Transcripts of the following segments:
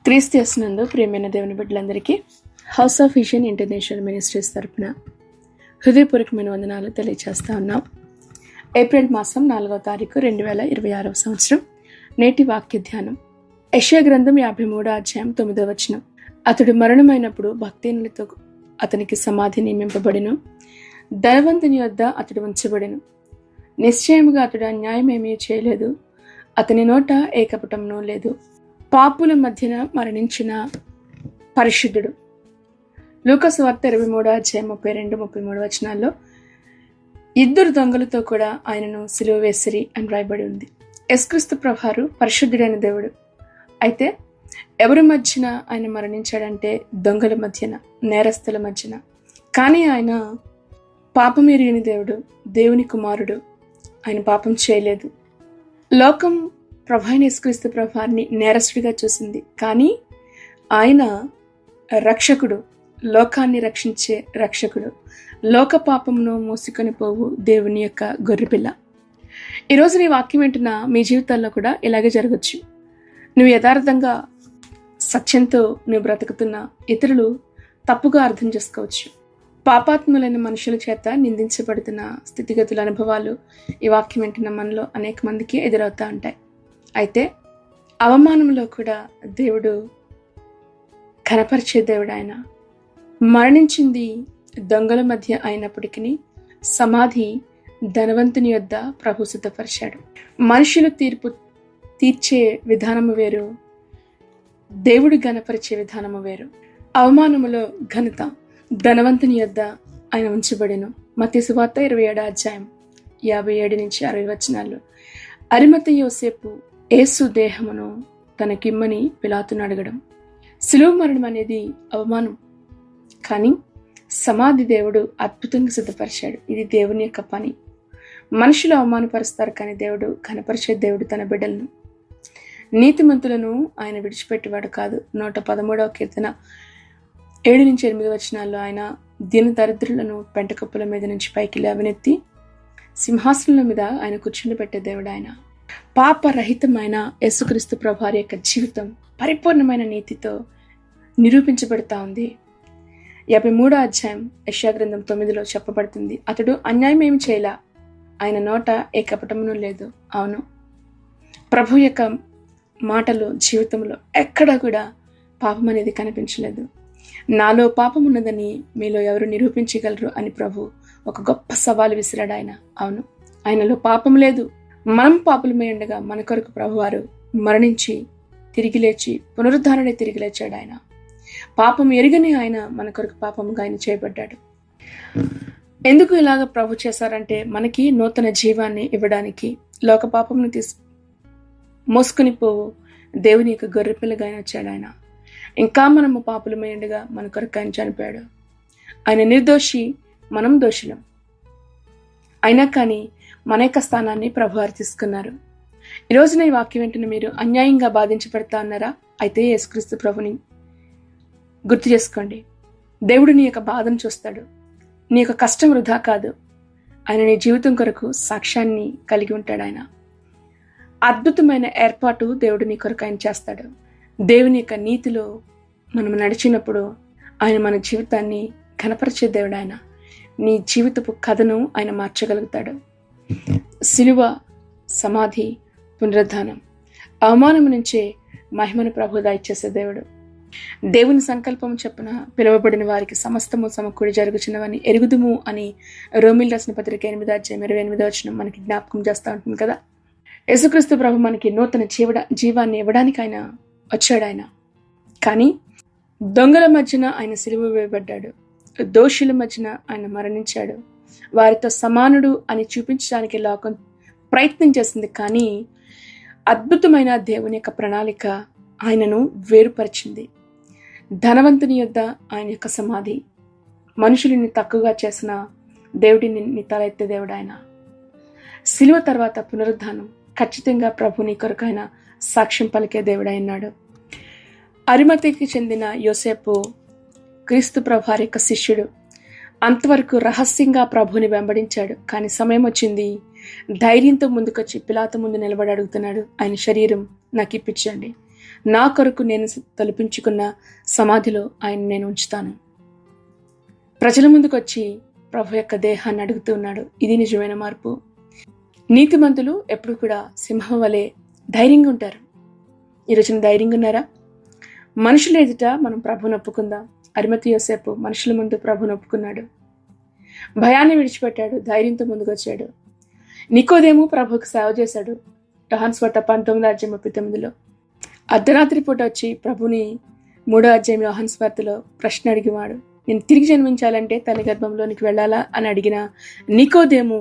క్రీస్తు యేసునందు ప్రియమైన దేవుని బిడ్డలందరికీ house of vision international ministries తరపున హృదయపూర్వకమైన వందనాలు తెలియజేస్తా ఉన్నాం. ఏప్రిల్ మాసం 4వ తారీఖు 2026 సంవత్సరం. నేటి వాక్య ధ్యానం యెషయా గ్రంథం 53వ అధ్యాయం 9వ వచనం. అతడు మరణమైనప్పుడు భక్తిహీనులతో అతనికి సమాధి నియమింపబడెను, ధనవంతుని యొద్ద అతడు ఉంచబడెను. నిశ్చయముగా అతడు అన్యాయం ఏమీ చేయలేదు, అతని నోట ఏ కపటమునూ లేదు. పాపుల మధ్యన మరణించిన పరిశుద్ధుడు. లూకాసు వార్త 23వ అధ్యాయం 32-33 వచనాల్లో ఇద్దరు దొంగలతో కూడా ఆయనను సిలువ వేసిరి అని రాయబడి ఉంది. యేసుక్రీస్తు ప్రభువారు పరిశుద్ధుడైన దేవుడు. అయితే ఎవరి మధ్యన ఆయన మరణించాడంటే దొంగల మధ్యన, నేరస్తుల మధ్యన. కానీ ఆయన పాపం ఎరిగిన దేవుడు, దేవుని కుమారుడు. ఆయన పాపం చేయలేదు. లోకం ప్రభు అయిన యేసుక్రీస్తు ప్రభువారిని నేరస్తుడిగా చూసింది. కానీ ఆయన రక్షకుడు, లోకాన్ని రక్షించే రక్షకుడు, లోక పాపమును మోసుకొని పోవు దేవుని యొక్క గొర్రెపిల్ల. ఈరోజు నీ వాక్యం వింటున్న మీ జీవితాల్లో కూడా ఇలాగే జరగచ్చు. నువ్వు యథార్థంగా సత్యంతో నువ్వు బ్రతుకుతున్న ఇతరులు తప్పుగా అర్థం చేసుకోవచ్చు. పాపాత్ములైన మనుషుల చేత నిందించబడుతున్న స్థితిగతుల అనుభవాలు ఈ వాక్యం వింటున్న మనలో అనేక మందికి ఎదురవుతూ ఉంటాయి. అయితే అవమానంలో కూడా దేవుడు కనపరిచే దేవుడు. ఆయన మరణించింది దొంగల మధ్య అయినప్పటికీ సమాధి ధనవంతుని యొద్ద ప్రభు సిద్ధపరిచాడు. మనుషులు తీర్చే విధానము వేరు, దేవుడు గణపరిచే విధానము వేరు. అవమానములో ఘనత ధనవంతుని యొద్ద ఆయన ఉంచబడెను. మత్తయి సువార్త 27వ అధ్యాయం 57-60 వచనాల్లో అరిమతయి యోసేపు యేసు దేహమును తనకిమ్మని పిలాతును అడగడం. సిలువ మరణం అనేది అవమానం, కానీ సమాధి దేవుడు అద్భుతంగా సిద్ధపరిచాడు. ఇది దేవుని యొక్క పని. మనుషులు అవమానపరుస్తారు, కానీ దేవుడు ఘనపరిచే దేవుడు తన బిడ్డలను. నీతిమంతులను ఆయన విడిచిపెట్టేవాడు కాదు. 113వ కీర్తన 7-8 వచనాల్లో ఆయన దీన దరిద్రులను పెంటకప్పుల మీద నుంచి పైకి లేవనెత్తి సింహాసనం మీద ఆయన కూర్చుని పెట్టే దేవుడు. ఆయన పాపరహితమైన యేసుక్రీస్తు ప్రభువారి యొక్క జీవితం పరిపూర్ణమైన నీతితో నిరూపించబడతా ఉంది. 53వ అధ్యాయం యెషయా గ్రంథం 9లో చెప్పబడుతుంది, అతడు అన్యాయం ఏమి చేయలా, ఆయన నోట ఏ కపటమును లేదు. అవును, ప్రభు యొక్క మాటలు జీవితంలో ఎక్కడా కూడా పాపం అనేది కనిపించలేదు. నాలో పాపం ఉన్నదని మీలో ఎవరు నిరూపించగలరు అని ప్రభు ఒక గొప్ప సవాలు విసిరాడు. ఆయన అవును, ఆయనలో పాపం లేదు. మనం పాపులమై ఉండగా మన కొరకు ప్రభువారు మరణించి తిరిగి లేచి పునరుద్ధరణ తిరిగి లేచాడు. ఆయన పాపం ఎరుగని ఆయన మన కొరకు పాపముగా ఆయన చేయబడ్డాడు. ఎందుకు ఇలాగ ప్రభు చేశారంటే మనకి నూతన జీవాన్ని ఇవ్వడానికి. లోక పాపమును మోసుకుని పోవు దేవుని యొక్క గొర్రెపిల్లగా ఆయన వచ్చాడు. ఆయన ఇంకా మనము పాపులమై ఉండగా మన కొరకు ఆయన చనిపోయాడు. ఆయన నిర్దోషి, మనం దోషులం. అయినా కానీ మన యొక్క స్థానాన్ని ప్రభువారు తీసుకున్నారు. ఈరోజున ఈ వాక్యం వెంటనే మీరు అన్యాయంగా బాధించబడతా ఉన్నారా? అయితే యేసుక్రీస్తు ప్రభుని గుర్తు చేసుకోండి. దేవుడు నీ యొక్క బాధను చూస్తాడు. నీ యొక్క కష్టం వృధా కాదు. ఆయన నీ జీవితం కొరకు సాక్ష్యాన్ని కలిగి ఉంటాడు. ఆయన అద్భుతమైన ఏర్పాటు దేవుడు నీ కొరకు ఆయన చేస్తాడు. దేవుని యొక్క నీతిలో మనం నడిచినప్పుడు ఆయన మన జీవితాన్ని ఘనపరిచే దేవుడు. ఆయన నీ జీవితపు కథను ఆయన మార్చగలుగుతాడు. సిలువ, సమాధి, పునరుద్ధానం, అవమానం నుంచే మహిమను ప్రభు దయచేసే దేవుడు. దేవుని సంకల్పం చొప్పున పిలువబడిన వారికి సమస్తము సమకూడి జరుగుచున్నవని ఎరుగుదుము అని రోమీయులకు రాసిన పత్రిక 8వ అధ్యాయం 28వ వచనం మనకి జ్ఞాపకం చేస్తూ ఉంటుంది కదా. యేసుక్రీస్తు ప్రభు మనకి నూతన జీవాన్ని ఇవ్వడానికి ఆయన వచ్చాడు. ఆయన కానీ దొంగల మధ్యన ఆయన సిలువ వేయబడ్డాడు. దోషుల మధ్యన ఆయన మరణించాడు. వారితో సమానుడు అని చూపించడానికి లోకం ప్రయత్నం చేసింది. కానీ అద్భుతమైన దేవుని యొక్క ప్రణాళిక ఆయనను వేరుపరిచింది. ధనవంతుని యొద్ద ఆయన యొక్క సమాధి. మనుషులని తక్కువగా చేసిన దేవుడిని తల ఎత్తే దేవుడు ఆయన. సిలువ తర్వాత పునరుద్ధానం. ఖచ్చితంగా ప్రభు నీ కొరకు ఆయన సాక్ష్యం పలికే దేవుడు అయినాడు. అరిమతయికి చెందిన యోసేపు క్రీస్తు ప్రభువారి యొక్క శిష్యుడు. అంతవరకు రహస్యంగా ప్రభుని వెంబడించాడు. కానీ సమయం వచ్చింది, ధైర్యంతో ముందుకొచ్చి పిలాతు ముందు నిలబడి అడుగుతున్నాడు, ఆయన శరీరం నాకు ఇప్పించండి, నా కొరకు నేను తలపించుకున్న సమాధిలో ఆయన నేను ఉంచుతాను. ప్రజల ముందుకు వచ్చి ప్రభు యొక్క దేహాన్ని అడుగుతూ ఉన్నాడు. ఇది నిజమైన మార్పు. నీతిమంతులు ఎప్పుడు కూడా సింహం వలె ధైర్యంగా ఉంటారు. ఈరోజున ధైర్యంగా ఉన్నారా? మనుషుల ఎదుట మనం ప్రభువును ఒప్పుకుందాం. అరిమతయి యోసేపు మనుషుల ముందు ప్రభువును ఒప్పుకున్నాడు. భయాన్ని విడిచిపెట్టాడు, ధైర్యంతో ముందుకు వచ్చాడు. నికోదేము ప్రభువుకు సేవ చేశాడు. యోహాను సువార్త 19:39 అర్ధరాత్రి పూట వచ్చి ప్రభుని 3వ అధ్యాయం యోహాను సువార్తలో ప్రశ్న అడిగివాడు. నేను తిరిగి జన్మించాలంటే తల్లి గర్భంలోనికి వెళ్ళాలా అని అడిగిన నికోదేము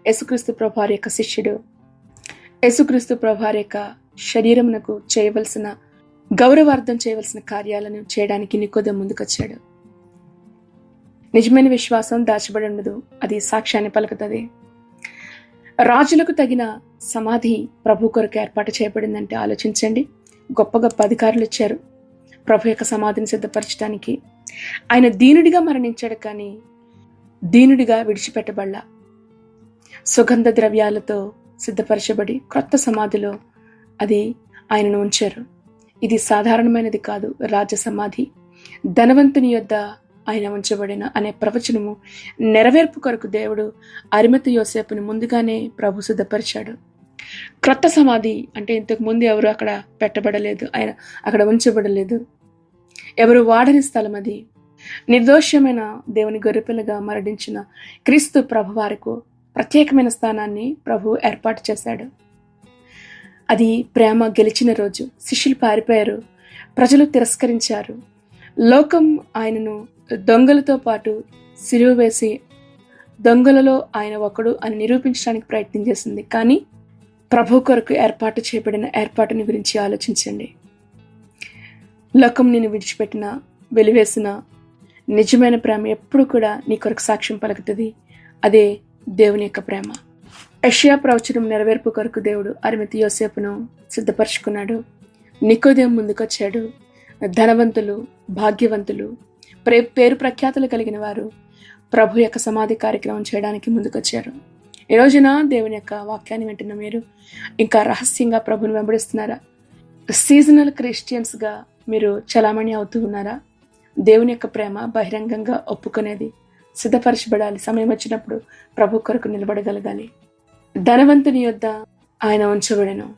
యేసుక్రీస్తు ప్రభువారి యొక్క శిష్యుడు. యేసుక్రీస్తు ప్రభువారి యొక్క శరీరమునకు చేయవలసిన గౌరవార్థం చేయవలసిన కార్యాలను చేయడానికి నికోదేము ముందుకొచ్చాడు. నిజమైన విశ్వాసం దాచబడి ఉండదు, అది సాక్ష్యాన్ని పలుకుతుంది. రాజులకు తగిన సమాధి ప్రభు కొరకు ఏర్పాటు చేయబడిందంటే ఆలోచించండి. గొప్ప గొప్ప అధికారులు ఇచ్చారు ప్రభు యొక్క సమాధిని సిద్ధపరచడానికి. ఆయన దీనుడిగా మరణించాడు, కానీ దీనుడిగా విడిచిపెట్టబడ్డా. సుగంధ ద్రవ్యాలతో సిద్ధపరచబడి క్రొత్త సమాధిలో అది ఆయనను ఉంచారు. ఇది సాధారణమైనది కాదు, రాజ సమాధి. ధనవంతుని యొద్ద ఆయన ఉంచబడిన అనే ప్రవచనము నెరవేర్పు కొరకు దేవుడు అరిమతయి యోసేపుని ముందుగానే ప్రభు సిద్ధపరిచాడు. క్రొత్త సమాధి అంటే ఇంతకు ముందు ఎవరు అక్కడ పెట్టబడలేదు, ఆయన అక్కడ ఉంచబడలేదు. ఎవరు వాడని స్థలం అది. నిర్దోషమైన దేవుని గొర్రెపిల్లగా మరణించిన క్రీస్తు ప్రభు వారికి ప్రత్యేకమైన స్థానాన్ని ప్రభు ఏర్పాటు చేశాడు. అది ప్రేమ గెలిచిన రోజు. శిష్యులు పారిపోయారు, ప్రజలు తిరస్కరించారు. లోకం ఆయనను దొంగలతో పాటు సిలువ వేసి దొంగలలో ఆయన ఒకడు అని నిరూపించడానికి ప్రయత్నం చేసింది. కానీ ప్రభు కొరకు ఏర్పాటు చేయబడిన ఏర్పాటుని గురించి ఆలోచించండి. లోకం నిన్ను విడిచిపెట్టిన, వెలివేసిన నిజమైన ప్రేమ ఎప్పుడు కూడా నీ కొరకు సాక్ష్యం పలుకుతుంది. అదే దేవుని యొక్క ప్రేమ. యెషయా ప్రవచనం నెరవేర్పు కొరకు దేవుడు అరిమతయి యోసేపును సిద్ధపరచుకున్నాడు. నికోదేము ముందుకొచ్చాడు. ధనవంతులు, భాగ్యవంతులు, పేరు ప్రఖ్యాతులు కలిగిన వారు ప్రభు యొక్క సమాధి కార్యక్రమం చేయడానికి ముందుకొచ్చారు. ఈ రోజున దేవుని యొక్క వాక్యాన్ని వింటున్న మీరు ఇంకా రహస్యంగా ప్రభుని వెంబడిస్తున్నారా? సీజనల్ క్రిస్టియన్స్గా మీరు చలామణి అవుతూ ఉన్నారా? దేవుని యొక్క ప్రేమ బహిరంగంగా ఒప్పుకునేది. సిద్ధపరచబడాలి. సమయం వచ్చినప్పుడు ప్రభు కొరకు నిలబడగలగాలి. ధనవంతుని యొద్ద ఆయన ఉంచబడెను,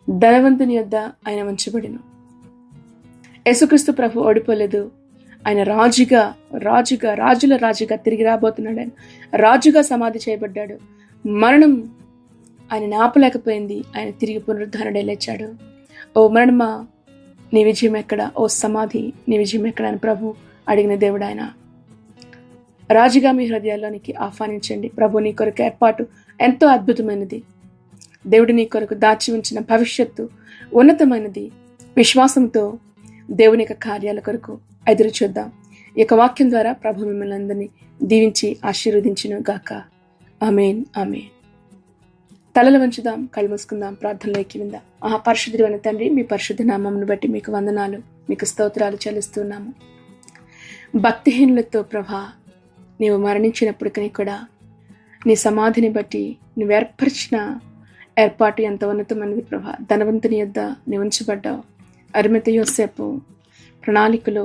ధనవంతుని యొద్ద ఆయన ఉంచబడెను. యేసుక్రీస్తు ప్రభు ఓడిపోలేదు. ఆయన రాజుల రాజుగా తిరిగి రాబోతున్నాడు. ఆయన రాజుగా సమాధి చేయబడ్డాడు. మరణం ఆయన ఆపలేకపోయింది. ఆయన తిరిగి పునరుద్ధరణే లేచాడు. ఓ మరణమా, నీ విజయం ఎక్కడ? ఓ సమాధి, నీ విజయం ఎక్కడ అని ప్రభు అడిగిన దేవుడు ఆయన. రాజుగా మీ హృదయాల్లోనికి ఆహ్వానించండి. ప్రభు నీ కొరకు ఏర్పాటు ఎంతో అద్భుతమైనది. దేవుడు నీ కొరకు దాచి ఉంచిన భవిష్యత్తు ఉన్నతమైనది. విశ్వాసంతో దేవుని యొక్క కార్యాల కొరకు ఎదురు చూద్దాం. ఈ యొక్క వాక్యం ద్వారా ప్రభు మిమ్మల్ని అందరినీ దీవించి ఆశీర్వదించును గాక. ఆమేన్, ఆమేన్. తలలు వంచుదాం, కళ్ళు మూసుకుందాం, ప్రార్థనలోకి విందాం. మహాపరిశుద్ధుడైన తండ్రి, మీ పరిశుద్ధ నామమును బట్టి మీకు వందనాలు, మీకు స్తోత్రాలు చెల్లిస్తున్నాము. భక్తిహీనులతో ప్రభా, నీవు మరణించినప్పటికీ కూడా నీ సమాధిని బట్టి నువ్వు ఏర్పరిచిన ఏర్పాటు ఎంత ఉన్నతమైనది ప్రభా. ధనవంతుని యొద్ద నీవు ఉంచబడ్డావు. అరిమతయి యోసేపు ప్రణాళికలో,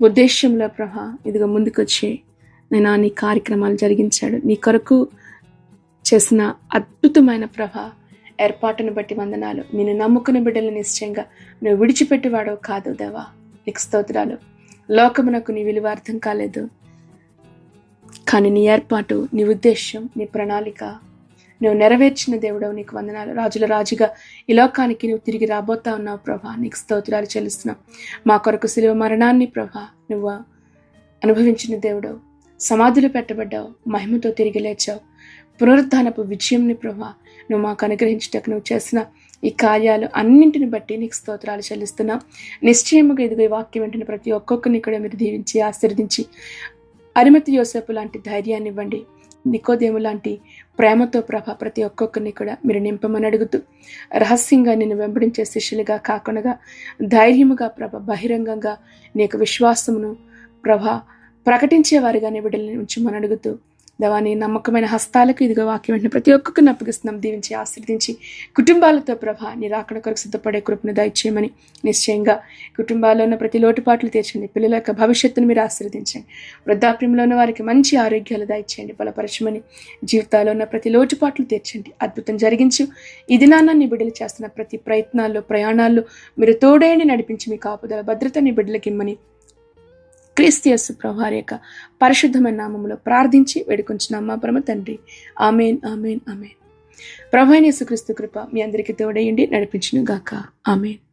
ఉద్దేశ్యంలో ప్రభా ఇదిగో ముందుకొచ్చి నేను నీ కార్యక్రమాలు జరిగించాడు. నీ కొరకు చేసిన అద్భుతమైన ప్రభా ఏర్పాటును బట్టి వందనాలు. నేను నమ్ముకున్న బిడ్డలు నిశ్చయంగా నువ్వు విడిచిపెట్టేవాడో కాదు దేవా, నీకు స్తోత్రాలు. లోకమునకు నీ విలువ అర్థం కాలేదు, కానీ నీ ఏర్పాటు, నీ ఉద్దేశం, నీ ప్రణాళిక నువ్వు నెరవేర్చిన దేవుడవు, నీకు వందనాలు. రాజుల రాజుగా ఈ లోకానికి నువ్వు తిరిగి రాబోతా ఉన్నావు ప్రభా, నీకు స్తోత్రాలు చెల్లిస్తున్నావు. మా కొరకు శిలువ మరణాన్ని ప్రభా నువ్వు అనుభవించిన దేవుడవు, సమాధిలో పెట్టబడ్డావు, మహిమతో తిరిగి లేచావు. పునరుద్ధానపు విజయంని ప్రభా నువ్వు మాకు అనుగ్రహించటకు నువ్వు చేసిన ఈ కార్యాలు అన్నింటిని బట్టి నీకు స్తోత్రాలు చెల్లిస్తున్నావు. నిశ్చయముగా ఇదిగో ఈ వాక్యం వెంటనే ప్రతి ఒక్కొక్కరిని కూడా మీరు దీవించి ఆశీర్వదించి అరిమతయి యోసేపు లాంటి ధైర్యాన్ని ఇవ్వండి. నికోదేము లాంటి ప్రేమతో ప్రభా ప్రతి ఒక్కొక్కరిని కూడా మీరు నింపమని అడుగుతూ, రహస్యంగా నిన్ను వెంబడించే శిష్యులుగా కాకుండా ధైర్యముగా ప్రభ బహిరంగంగా నీ యొక్క విశ్వాసమును ప్రభా ప్రకటించేవారిగా నీ బిడ్డలని ఉంచమని అడుగుతూ, దేవాని నమ్మకమైన హస్తాలకు ఇదిగో వాక్యం వెంటనే ప్రతి ఒక్కరిని అప్పగిస్తున్నాం. దీవించి ఆశీర్వదించి కుటుంబాలతో ప్రభా నీ రాకడ కొరకు సిద్ధపడే కృపను దయచేయమని, నిశ్చయంగా కుటుంబాల్లో ఉన్న ప్రతి లోటుపాట్లు తీర్చండి. పిల్లల యొక్క భవిష్యత్తును మీరు ఆశీర్వదించండి. వృద్ధాప్యంలో ఉన్న వారికి మంచి ఆరోగ్యాలు దయచేయండి. బలపరచమని, జీవితాల్లో ఉన్న ప్రతి లోటుపాట్లు తీర్చండి. అద్భుతం జరిగించు. ఈ దినాన్ని నీ బిడ్డలు చేస్తున్న ప్రతి ప్రయత్నాల్లో, ప్రయాణాల్లో మీరు తోడేండి నడిపించి మీ కాపుదల భద్రత నీ బిడ్డలకి ఇమ్మని క్రీస్తు యేసు ప్రభువారి యొక్క పరిశుద్ధమైన నామములో ప్రార్థించి వేడుకొంచున్నాం మా పరమ తండ్రి. ఆమేన్, ఆమేన్, ఆమేన్. ప్రభువైన యేసుక్రీస్తు కృప మీ అందరికీ తోడయండి నడిపించును గాక. ఆమేన్.